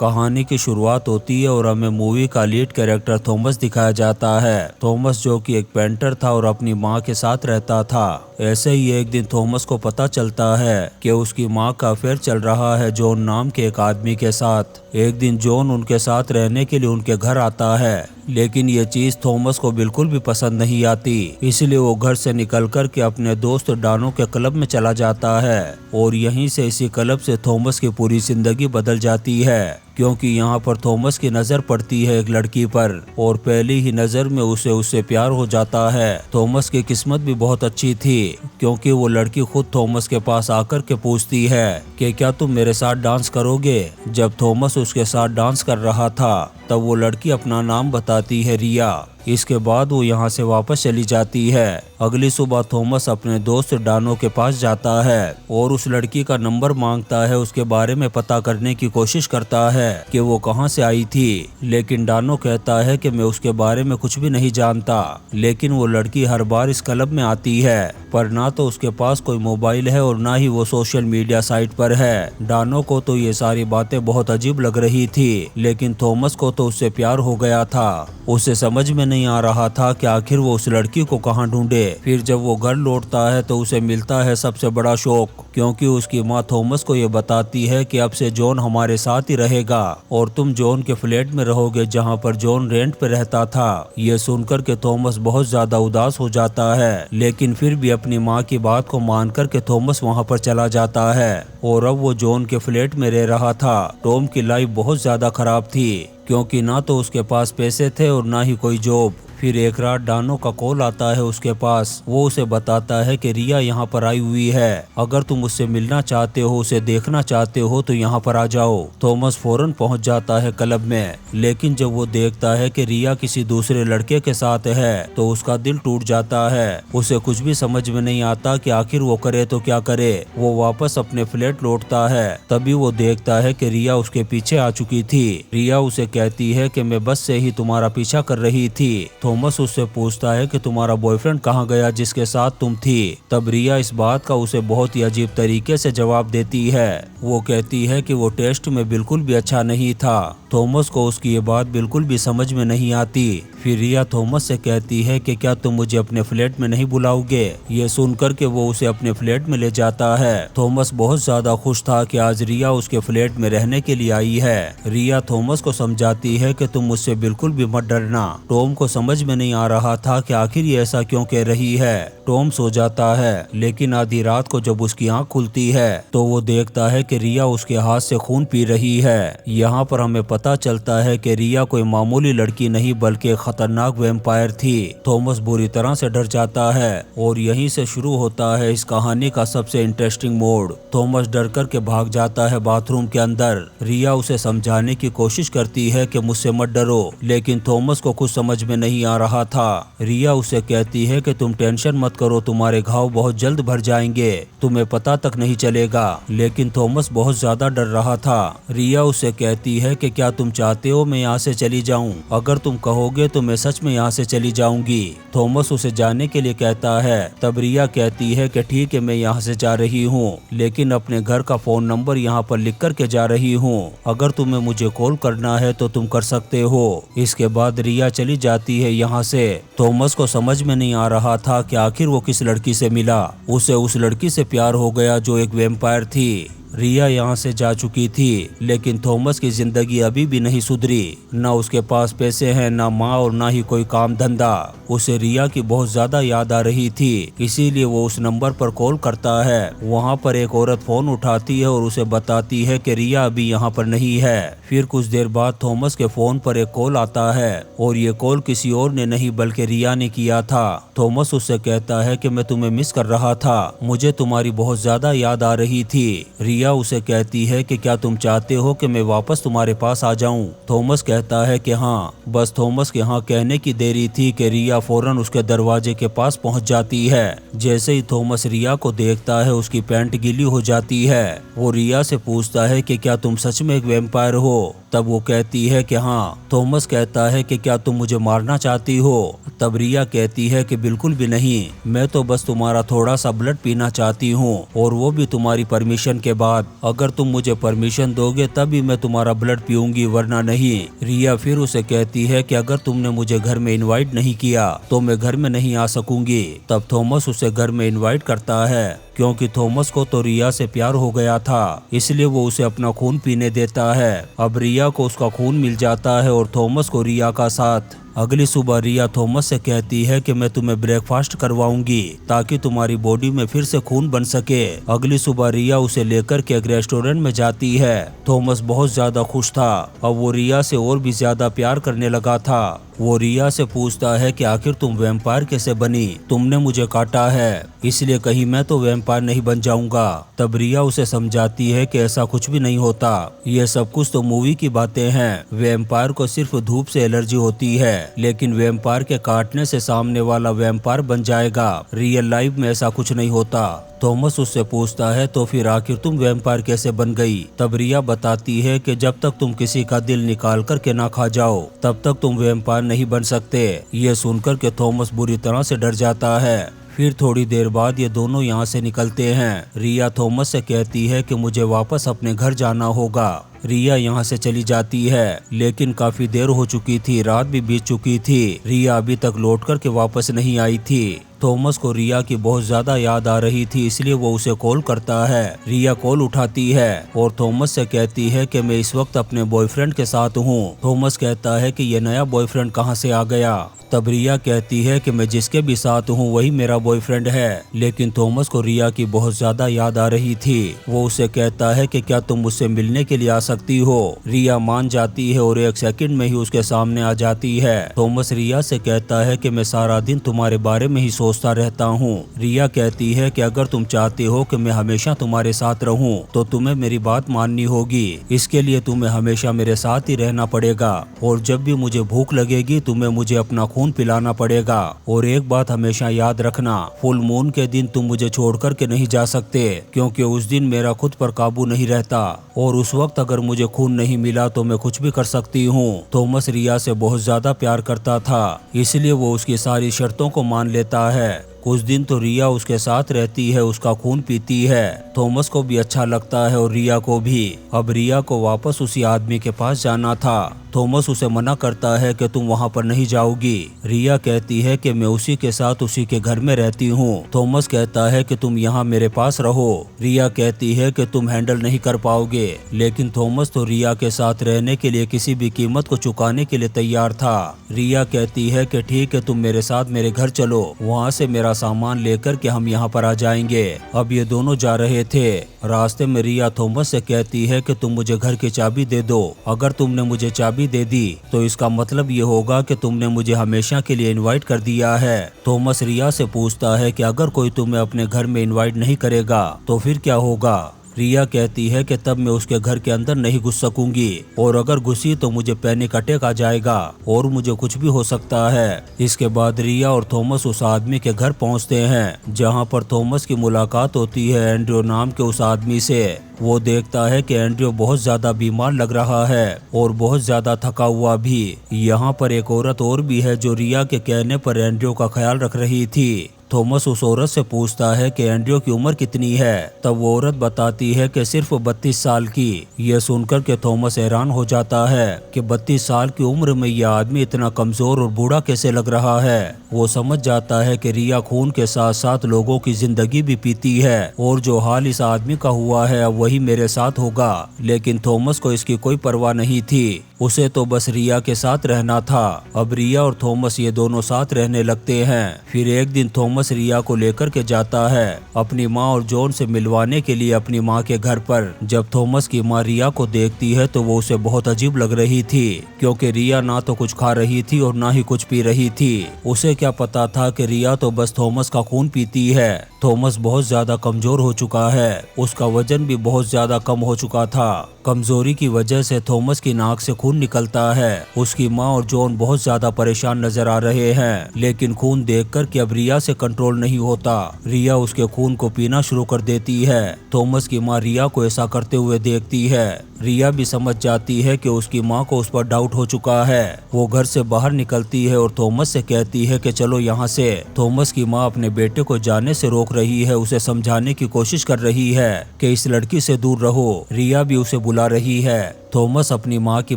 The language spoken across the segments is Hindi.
कहानी की शुरुआत होती है और हमें मूवी का लीड कैरेक्टर थॉमस दिखाया जाता है। थॉमस जो कि एक पेंटर था और अपनी माँ के साथ रहता था। ऐसे ही एक दिन थॉमस को पता चलता है कि उसकी माँ का अफेयर चल रहा है जॉन नाम के एक आदमी के साथ। एक दिन जॉन उनके साथ रहने के लिए उनके घर आता है, लेकिन ये चीज थॉमस को बिल्कुल भी पसंद नहीं आती। इसलिए वो घर से निकल कर के अपने दोस्त डानो के क्लब में चला जाता है और यहीं से इसी क्लब से थॉमस की पूरी जिंदगी बदल जाती है, क्योंकि यहाँ पर थॉमस की नजर पड़ती है एक लड़की पर और पहली ही नजर में उसे उससे प्यार हो जाता है। थॉमस की किस्मत भी बहुत अच्छी थी, क्योंकि वो लड़की खुद थॉमस के पास आकर के पूछती है कि क्या तुम मेरे साथ डांस करोगे। जब थॉमस उसके साथ डांस कर रहा था तब वो लड़की अपना नाम बताती है, रिया। इसके बाद वो यहाँ से वापस चली जाती है। अगली सुबह थॉमस अपने दोस्त डानो के पास जाता है और उस लड़की का नंबर मांगता है, उसके बारे में पता करने की कोशिश करता है कि वो कहाँ से आई थी। लेकिन डानो कहता है कि मैं उसके बारे में कुछ भी नहीं जानता। लेकिन वो लड़की हर बार इस क्लब में आती है, पर ना तो उसके पास कोई मोबाइल है और ना ही वो सोशल मीडिया साइट पर है। डानो को तो ये सारी बातें बहुत अजीब लग रही थी, लेकिन थॉमस को तो उससे प्यार हो गया था। उसे समझ में नहीं आ रहा था कि आखिर वो उस लड़की को कहाँ ढूंढे। फिर जब वो घर लौटता है तो उसे मिलता है सबसे बड़ा शौक, क्योंकि उसकी माँ थॉमस को ये बताती है कि अब से जॉन हमारे साथ ही रहेगा और तुम जॉन के फ्लैट में रहोगे जहाँ पर जॉन रेंट पे रहता था। ये सुनकर के थॉमस बहुत ज्यादा उदास हो जाता है, लेकिन फिर भी अपनी माँ की बात को मानकर के थॉमस वहाँ पर चला जाता है और अब वो जॉन के फ्लैट में रह रहा था। टॉम की लाइफ बहुत ज्यादा खराब थी, क्योंकि ना तो उसके पास पैसे थे और ना ही कोई जॉब। फिर एक रात डानो का कॉल आता है उसके पास। वो उसे बताता है कि रिया यहाँ पर आई हुई है, अगर तुम उससे मिलना चाहते हो, उसे देखना चाहते हो तो यहाँ पर आ जाओ। थॉमस फौरन पहुँच जाता है क्लब में, लेकिन जब वो देखता है कि रिया किसी दूसरे लड़के के साथ है तो उसका दिल टूट जाता है। उसे कुछ भी समझ में नहीं आता कि आखिर वो करे तो क्या करे। वो वापस अपने फ्लैट लौटता है, तभी वो देखता है कि रिया उसके पीछे आ चुकी थी। रिया उसे कहती है कि मैं बस से ही तुम्हारा पीछा कर रही थी। थॉमस उससे पूछता है कि तुम्हारा बॉयफ्रेंड कहाँ गया जिसके साथ तुम थी। तब रिया इस बात का उसे बहुत ही अजीब तरीके से जवाब देती है। वो कहती है कि वो टेस्ट में बिल्कुल भी अच्छा नहीं था। थॉमस को उसकी ये बात बिल्कुल भी समझ में नहीं आती। फिर रिया थॉमस से कहती है कि क्या तुम मुझे अपने फ्लैट में नहीं बुलाओगे। ये सुनकर के वो उसे अपने फ्लैट में ले जाता है। थॉमस बहुत ज्यादा खुश था कि आज रिया उसके फ्लैट में रहने के लिए आई है। रिया थॉमस को समझाती है कि तुम मुझसे बिल्कुल भी मत डरना। टॉम को समझ में नहीं आ रहा था कि आखिर ये ऐसा क्यों कह रही है। टॉम सो जाता है, लेकिन आधी रात को जब उसकी आंख खुलती है तो वो देखता है कि रिया उसके हाथ से खून पी रही है। यहाँ पर हमें पता चलता है कि रिया कोई मामूली लड़की नहीं बल्कि खतरनाक वैम्पायर थी। थॉमस बुरी तरह से डर जाता है और यहीं से शुरू होता है इस कहानी का सबसे इंटरेस्टिंग मोड़। थॉमस डर कर के भाग जाता है बाथरूम के अंदर। रिया उसे समझाने की कोशिश करती है कि मुझसे मत डरो, लेकिन थॉमस को कुछ समझ में नहीं आ रहा था। रिया उसे कहती है कि तुम टेंशन मत करो, तुम्हारे घाव बहुत जल्द भर जाएंगे, तुम्हें पता तक नहीं चलेगा। लेकिन थॉमस बहुत ज्यादा डर रहा था। रिया उसे कहती है कि क्या तुम चाहते हो मैं यहाँ से चली जाऊँ? अगर तुम कहोगे तो मैं सच में यहाँ से चली जाऊंगी। थॉमस उसे जाने के लिए कहता है। तब रिया कहती है कि ठीक है मैं यहाँ से जा रही हूँ, लेकिन अपने घर का फोन नंबर यहाँ पर लिख कर के जा रही हूँ। अगर तुम्हें मुझे कॉल करना है तो तुम कर सकते हो। इसके बाद रिया चली जाती है यहाँ से। थॉमस को समझ में नहीं आ रहा था कि आखिर वो किस लड़की से मिला। उसे उस लड़की से प्यार हो गया जो एक वैम्पायर थी। रिया यहाँ से जा चुकी थी, लेकिन थॉमस की जिंदगी अभी भी नहीं सुधरी। ना उसके पास पैसे हैं, ना माँ और ना ही कोई काम धंधा। उसे रिया की बहुत ज्यादा याद आ रही थी, इसीलिए वो उस नंबर पर कॉल करता है। वहाँ पर एक औरत फोन उठाती है और उसे बताती है कि रिया अभी यहाँ पर नहीं है। फिर कुछ देर बाद थॉमस के फोन पर एक कॉल आता है और ये कॉल किसी और ने नहीं बल्कि रिया ने किया था। थॉमस उससे कहता है कि मैं तुम्हें मिस कर रहा था, मुझे तुम्हारी बहुत ज्यादा याद आ रही थी। रिया उसे कहती है कि क्या तुम चाहते हो कि मैं वापस तुम्हारे पास आ जाऊं? थॉमस कहता है कि हाँ। बस थॉमस के हाँ कहने की देरी थी कि रिया फौरन उसके दरवाजे के पास पहुंच जाती है। जैसे ही थॉमस रिया को देखता है उसकी पैंट गीली हो जाती है। वो रिया से पूछता है कि क्या तुम सच में एक वैम्पायर हो? तब वो कहती है कि हाँ। थॉमस कहता है कि क्या तुम मुझे मारना चाहती हो? तब रिया कहती है कि बिल्कुल भी नहीं, मैं तो बस तुम्हारा थोड़ा सा ब्लड पीना चाहती हूँ, और वो भी तुम्हारी परमिशन के बाद। अगर तुम मुझे परमिशन दोगे तभी मैं तुम्हारा ब्लड पीऊंगी, वरना नहीं। रिया फिर उसे कहती है कि अगर तुमने मुझे घर में इनवाइट नहीं किया तो मैं घर में नहीं आ सकूंगी। तब थॉमस उसे घर में इनवाइट करता है, क्योंकि थॉमस को तो रिया से प्यार हो गया था, इसलिए वो उसे अपना खून पीने देता है। अब रिया को उसका खून मिल जाता है और थॉमस को रिया का साथ। अगली सुबह रिया थॉमस से कहती है कि मैं तुम्हें ब्रेकफास्ट करवाऊंगी ताकि तुम्हारी बॉडी में फिर से खून बन सके। अगली सुबह रिया उसे लेकर के एक रेस्टोरेंट में जाती है। थॉमस बहुत ज्यादा खुश था, अब वो रिया से और भी ज्यादा प्यार करने लगा था। वो रिया से पूछता है कि आखिर तुम वैम्पायर कैसे बनी? तुमने मुझे काटा है, इसलिए कहीं मैं तो वैम्पायर नहीं बन जाऊंगा। तब रिया उसे समझाती है कि ऐसा कुछ भी नहीं होता, ये सब कुछ तो मूवी की बातें हैं। वैम्पायर को सिर्फ धूप से एलर्जी होती है, लेकिन वैम्पायर के काटने से सामने वाला वैम्पायर बन जाएगा। रियल लाइफ में ऐसा कुछ नहीं होता। थॉमस उससे पूछता है तो फिर आखिर तुम वैम्पायर कैसे बन गई? तब रिया बताती है कि जब तक तुम किसी का दिल निकाल कर के ना खा जाओ तब तक तुम वैम्पायर नहीं बन सकते। ये सुनकर के थॉमस बुरी तरह से डर जाता है। फिर थोड़ी देर बाद ये दोनों यहाँ से निकलते हैं। रिया थॉमस से कहती है कि मुझे वापस अपने घर जाना होगा। रिया यहाँ से चली जाती है, लेकिन काफी देर हो चुकी थी, रात भी बीत चुकी थी। रिया अभी तक लौट कर के वापस नहीं आई थी। थॉमस को रिया की बहुत ज्यादा याद आ रही थी, इसलिए वो उसे कॉल करता है। रिया कॉल उठाती है और थॉमस से कहती है कि मैं इस वक्त अपने बॉयफ्रेंड के साथ हूँ। थॉमस कहता है कि ये नया बॉयफ्रेंड कहाँ से आ गया? तब रिया कहती है कि मैं जिसके भी साथ हूँ वही मेरा बॉयफ्रेंड है। लेकिन थॉमस को रिया की बहुत ज्यादा याद आ रही थी। वो उसे कहता है कि क्या तुम मुझसे मिलने के लिए आ सकती हो? रिया मान जाती है और 1 सेकंड में ही उसके सामने आ जाती है। थॉमस रिया से कहता है कि मैं सारा दिन तुम्हारे बारे में ही सोचता रहता हूँ। रिया कहती है कि अगर तुम चाहते हो कि मैं हमेशा तुम्हारे साथ रहूं तो तुम्हें मेरी बात माननी होगी। इसके लिए तुम्हें हमेशा मेरे साथ ही रहना पड़ेगा, और जब भी मुझे भूख लगेगी तुम्हें मुझे अपना खून पिलाना पड़ेगा। और एक बात हमेशा याद रखना, फुल मून के दिन तुम मुझे छोड़ कर के नहीं जा सकते, क्योंकि उस दिन मेरा खुद पर काबू नहीं रहता, और उस वक्त अगर मुझे खून नहीं मिला तो मैं कुछ भी कर सकती हूँ। थॉमस रिया से बहुत ज्यादा प्यार करता था, इसलिए वो उसकी सारी शर्तों को मान लेता है। कुछ दिन तो रिया उसके साथ रहती है, उसका खून पीती है। थॉमस को भी अच्छा लगता है और रिया को भी। अब रिया को वापस उसी आदमी के पास जाना था। थॉमस उसे मना करता है कि तुम वहाँ पर नहीं जाओगी। रिया कहती है कि मैं उसी के साथ उसी के घर में रहती हूँ। थॉमस कहता है कि तुम यहाँ मेरे पास रहो। रिया कहती है कि तुम हैंडल नहीं कर पाओगे, लेकिन थॉमस तो रिया के साथ रहने के लिए किसी भी कीमत को चुकाने के लिए तैयार था। रिया कहती है कि ठीक है, तुम मेरे साथ मेरे घर चलो, वहाँ से मेरा सामान लेकर के हम यहाँ पर आ जाएंगे। अब ये दोनों जा रहे थे। रास्ते में रिया थॉमस से कहती है कि तुम मुझे घर की चाबी दे दो। अगर तुमने मुझे चाबी दे दी तो इसका मतलब ये होगा कि तुमने मुझे हमेशा के लिए इनवाइट कर दिया है। थॉमस रिया से पूछता है कि अगर कोई तुम्हें अपने घर में इनवाइट नहीं करेगा तो फिर क्या होगा? रिया कहती है कि तब मैं उसके घर के अंदर नहीं घुस सकूंगी, और अगर घुसी तो मुझे पैनिक अटैक आ जाएगा और मुझे कुछ भी हो सकता है। इसके बाद रिया और थॉमस उस आदमी के घर पहुंचते हैं, जहां पर थॉमस की मुलाकात होती है एंड्रयू नाम के उस आदमी से। वो देखता है कि एंड्रयू बहुत ज्यादा बीमार लग रहा है और बहुत ज्यादा थका हुआ भी। यहाँ पर एक औरत और भी है जो रिया के कहने पर एंड्रयू का ख्याल रख रही थी। थॉमस उस औरत से पूछता है कि एंड्रयू की उम्र कितनी है। तब वो औरत बताती है कि सिर्फ 32 साल की। यह सुनकर के थॉमस हैरान हो जाता है कि 32 साल की उम्र में यह आदमी इतना कमजोर और बूढ़ा कैसे लग रहा है। वो समझ जाता है कि रिया खून के साथ साथ लोगों की जिंदगी भी पीती है, और जो हाल इस आदमी का हुआ है अब वही मेरे साथ होगा। लेकिन थॉमस को इसकी कोई परवाह नहीं थी, उसे तो बस रिया के साथ रहना था। अब रिया और थॉमस ये दोनों साथ रहने लगते हैं। फिर एक दिन थॉमस रिया को लेकर के जाता है अपनी माँ और जॉन से मिलवाने के लिए अपनी माँ के घर पर। जब थॉमस की माँ रिया को देखती है तो वो उसे बहुत अजीब लग रही थी, क्योंकि रिया ना तो कुछ खा रही थी और ना ही कुछ पी रही थी। उसे क्या पता था कि रिया तो बस थॉमस का खून पीती है। थॉमस बहुत ज्यादा कमजोर हो चुका है, उसका वजन भी बहुत ज्यादा कम हो चुका था। कमजोरी की वजह से थॉमस की नाक से खून निकलता है। उसकी माँ और जॉन बहुत ज्यादा परेशान नजर आ रहे हैं, लेकिन खून देखकर कि अब रिया से कंट्रोल नहीं होता। रिया उसके खून को पीना शुरू कर देती है। थॉमस की माँ रिया को ऐसा करते हुए देखती है। रिया भी समझ जाती है कि उसकी माँ को उस पर डाउट हो चुका है। वो घर से बाहर निकलती है और थॉमस से कहती है कि चलो यहाँ से। थॉमस की माँ अपने बेटे को जाने से रोक रही है, उसे समझाने की कोशिश कर रही है कि इस लड़की से दूर रहो। रिया भी उसे बुला रही है। थॉमस अपनी माँ की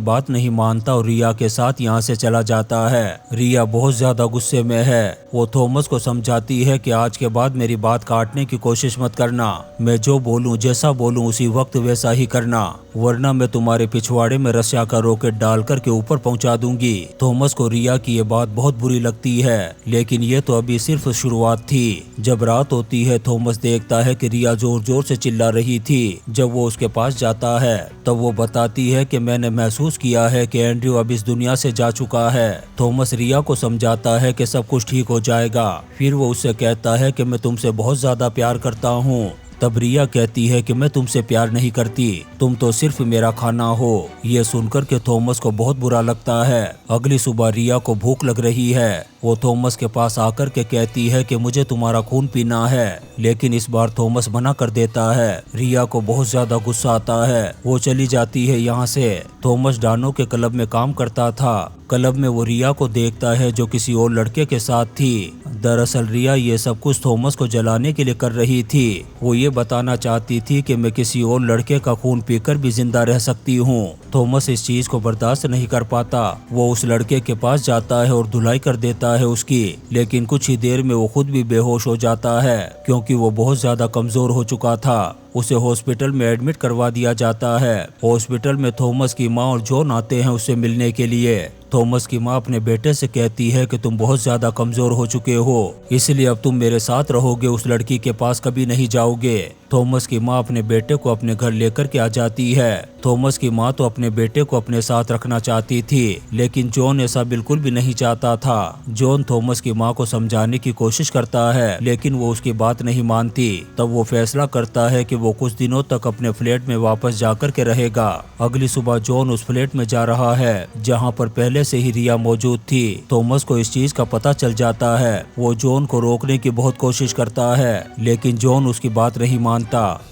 बात नहीं मानता और रिया के साथ यहाँ से चला जाता है। रिया बहुत ज्यादा गुस्से में है। वो थॉमस को समझाती है कि आज के बाद मेरी बात काटने की कोशिश मत करना। मैं जो बोलूँ, जैसा बोलूँ उसी वक्त वैसा ही करना, वरना मैं तुम्हारे पिछवाड़े में रसिया का रॉकेट डालकर के ऊपर पहुंचा दूंगी। थॉमस को रिया की ये बात बहुत बुरी लगती है, लेकिन ये तो अभी सिर्फ शुरुआत थी। जब रात होती है, थॉमस देखता है कि रिया जोर जोर से चिल्ला रही थी। जब वो उसके पास जाता है तब वो बताती है कि मैंने महसूस किया है कि एंड्रयू अब इस दुनिया से जा चुका है। थॉमस रिया को समझाता है कि सब कुछ ठीक हो जाएगा। फिर वो उससे कहता है कि मैं तुमसे बहुत ज्यादा प्यार करता हूँ। तब रिया कहती है कि मैं तुमसे प्यार नहीं करती, तुम तो सिर्फ मेरा खाना हो। ये सुनकर के थॉमस को बहुत बुरा लगता है। अगली सुबह रिया को भूख लग रही है। वो थॉमस के पास आकर के कहती है कि मुझे तुम्हारा खून पीना है, लेकिन इस बार थॉमस मना कर देता है। रिया को बहुत ज्यादा गुस्सा आता है। वो चली जाती है यहाँ से। थॉमस डानो के क्लब में काम करता था। क्लब में वो रिया को देखता है जो किसी और लड़के के साथ थी। दरअसल रिया ये सब कुछ थॉमस को जलाने के लिए कर रही थी। वो ये बताना चाहती थी कि मैं किसी और लड़के का खून पीकर भी जिंदा रह सकती हूँ। थॉमस इस चीज को बर्दाश्त नहीं कर पाता। वो उस लड़के के पास जाता है और धुलाई कर देता है उसकी, लेकिन कुछ ही देर में वो खुद भी बेहोश हो जाता है, क्योंकि वो बहुत ज्यादा कमजोर हो चुका था। उसे हॉस्पिटल में एडमिट करवा दिया जाता है। हॉस्पिटल में थॉमस की माँ और जॉन आते हैं उससे मिलने के लिए। थॉमस की माँ अपने बेटे से कहती है कि तुम बहुत ज्यादा कमजोर हो चुके हो, इसलिए अब तुम मेरे साथ रहोगे, उस लड़की के पास कभी नहीं जाओगे। थॉमस की माँ अपने बेटे को अपने घर लेकर के आ जाती है। थॉमस की माँ तो अपने बेटे को अपने साथ रखना चाहती थी, लेकिन जॉन ऐसा बिल्कुल भी नहीं चाहता था। जॉन थॉमस की माँ को समझाने की कोशिश करता है, लेकिन वो उसकी बात नहीं मानती। तब वो फैसला करता है कि वो कुछ दिनों तक अपने फ्लैट में वापस जाकर के रहेगा। अगली सुबह जॉन उस फ्लैट में जा रहा है जहाँ पर पहले से ही रिया मौजूद थी। थॉमस को इस चीज का पता चल जाता है। वो जॉन को रोकने की बहुत कोशिश करता है, लेकिन जॉन उसकी बात नहीं मानता।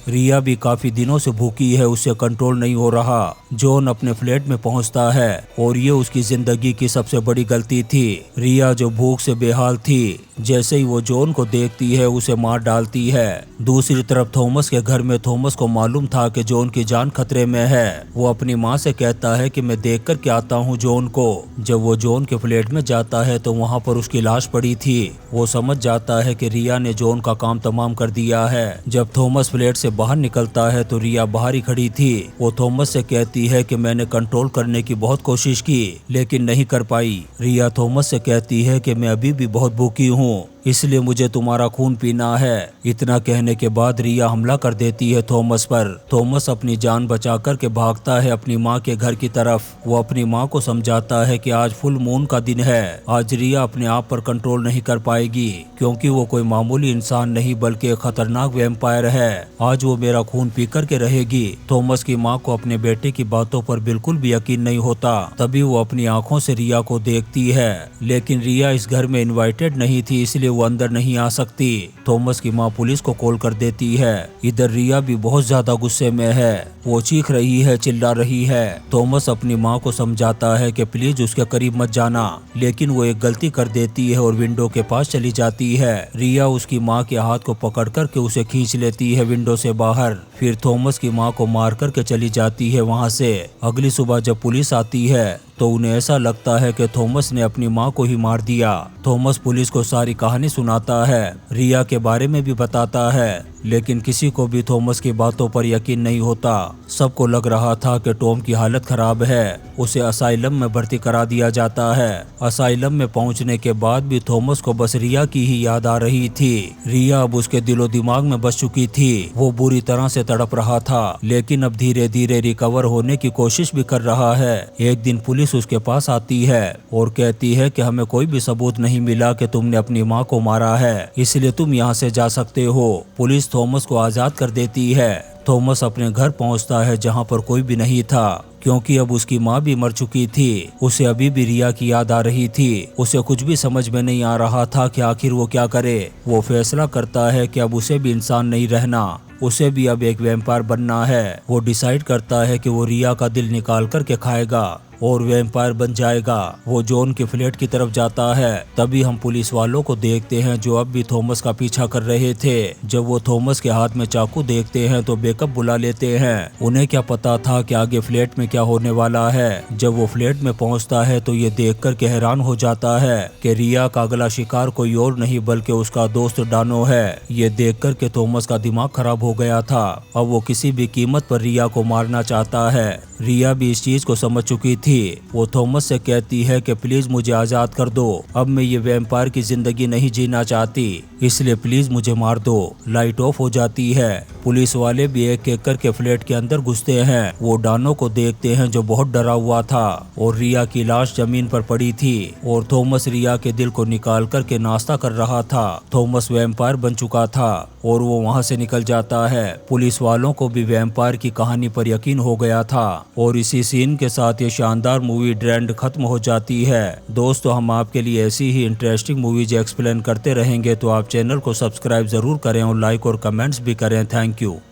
रिया भी काफी दिनों से भूखी है, उससे कंट्रोल नहीं हो रहा। जॉन अपने फ्लैट में पहुंचता है और ये उसकी जिंदगी की सबसे बड़ी गलती थी। रिया जो भूख से बेहाल थी, जैसे ही वो जॉन को देखती है उसे मार डालती है। दूसरी तरफ थॉमस के घर में थॉमस को मालूम था कि जॉन की जान खतरे में है। वो अपनी माँ से कहता है कि मैं देख कर के आता हूँ जॉन को। जब वो जॉन के फ्लैट में जाता है तो वहाँ पर उसकी लाश पड़ी थी। वो समझ जाता है कि रिया ने जॉन का काम तमाम कर दिया है। जब थॉमस फ्लैट से बाहर निकलता है तो रिया बाहर ही खड़ी थी। वो थॉमस से कहती है कि मैंने कंट्रोल करने की बहुत कोशिश की, लेकिन नहीं कर पाई। रिया थॉमस से कहती है कि मैं अभी भी बहुत भूखी हूँ, इसलिए मुझे तुम्हारा खून पीना है। इतना कहने के बाद रिया हमला कर देती है थॉमस पर। थॉमस अपनी जान बचा कर के भागता है अपनी माँ के घर की तरफ। वो अपनी माँ को समझाता है कि आज फुल मून का दिन है, आज रिया अपने आप पर कंट्रोल नहीं कर पाएगी, क्योंकि वो कोई मामूली इंसान नहीं बल्कि एक खतरनाक वैम्पायर है। आज वो मेरा खून पी कर के रहेगी। थॉमस की माँ को अपने बेटे की बातों पर बिल्कुल भी यकीन नहीं होता। तभी वो अपनी आंखों से रिया को देखती है, लेकिन रिया इस घर में इनवाइटेड नहीं थी, इसलिए वो अंदर नहीं आ सकती। थॉमस की माँ पुलिस को कॉल कर देती है। इधर रिया भी बहुत ज्यादा गुस्से में है। वो चीख रही है, चिल्ला रही है। थॉमस अपनी माँ को समझाता है कि प्लीज उसके करीब मत जाना, लेकिन वो एक गलती कर देती है और विंडो के पास चली जाती है। रिया उसकी माँ के हाथ को पकड़ कर के उसे खींच लेती है विंडो से बाहर। फिर थॉमस की माँ को मार कर के चली जाती है वहाँ से। अगली सुबह जब पुलिस आती है तो उन्हें ऐसा लगता है कि थॉमस ने अपनी माँ को ही मार दिया। थॉमस पुलिस को सारी कहानी सुनाता है, रिया के बारे में भी बताता है, लेकिन किसी को भी थॉमस की बातों पर यकीन नहीं होता। सबको लग रहा था कि टॉम की हालत खराब है, उसे असाइलम में भर्ती करा दिया जाता है। असाइलम में पहुंचने के बाद भी थॉमस को बस रिया की ही याद आ रही थी। रिया अब उसके दिलो दिमाग में बस चुकी थी। वो बुरी तरह से तड़प रहा था, लेकिन अब धीरे धीरे रिकवर होने की कोशिश भी कर रहा है। एक दिन पुलिस उसके पास आती है और कहती है कि हमें कोई भी सबूत नहीं मिला कि तुमने अपनी माँ को मारा है, इसलिए तुम यहाँ से जा सकते हो। पुलिस पुलिस थॉमस को आज़ाद कर देती है। थॉमस अपने घर पहुंचता है जहां पर कोई भी नहीं था, क्योंकि अब उसकी माँ भी मर चुकी थी। उसे अभी भी रिया की याद आ रही थी। उसे कुछ भी समझ में नहीं आ रहा था कि आखिर वो क्या करे। वो फैसला करता है कि अब उसे भी इंसान नहीं रहना, उसे भी अब एक वैम्पायर बनना है। वो डिसाइड करता है कि वो रिया का दिल निकाल करके खाएगा और वैम्पायर बन जाएगा। वो जॉन के फ्लैट की तरफ जाता है। तभी हम पुलिस वालों को देखते हैं जो अब भी थॉमस का पीछा कर रहे थे। जब वो थॉमस के हाथ में चाकू देखते हैं तो बैकअप बुला लेते हैं। उन्हें क्या पता था कि आगे फ्लैट में क्या होने वाला है। जब वो फ्लैट में पहुंचता है तो ये देख कर के हैरान हो जाता है कि रिया का अगला शिकार कोई और नहीं बल्कि उसका दोस्त डानो है। ये देख कर के थॉमस का दिमाग खराब हो गया था। अब वो किसी भी कीमत पर रिया को मारना चाहता है। रिया भी इस चीज को समझ चुकी थी। वो थॉमस से कहती है कि प्लीज मुझे आजाद कर दो, अब मैं ये वैम्पायर की जिंदगी नहीं जीना चाहती, इसलिए प्लीज मुझे मार दो। लाइट ऑफ हो जाती है। पुलिस वाले भी एक एक करके फ्लैट के अंदर घुसते हैं। वो डानो को देखते हैं जो बहुत डरा हुआ था और रिया की लाश जमीन पर पड़ी थी और थॉमस रिया के दिल को निकाल करके नाश्ता कर रहा था। थॉमस वैम्पायर बन चुका था और वो वहाँ से निकल जाता है। पुलिस वालों को भी वैम्पायर की कहानी पर यकीन हो गया था और इसी सीन के साथ ये शानदार मूवी ट्रेंड खत्म हो जाती है। दोस्तों, हम आपके लिए ऐसी ही इंटरेस्टिंग मूवीज एक्सप्लेन करते रहेंगे, तो आप चैनल को सब्सक्राइब जरूर करें और लाइक और कमेंट्स भी करें। Thank you.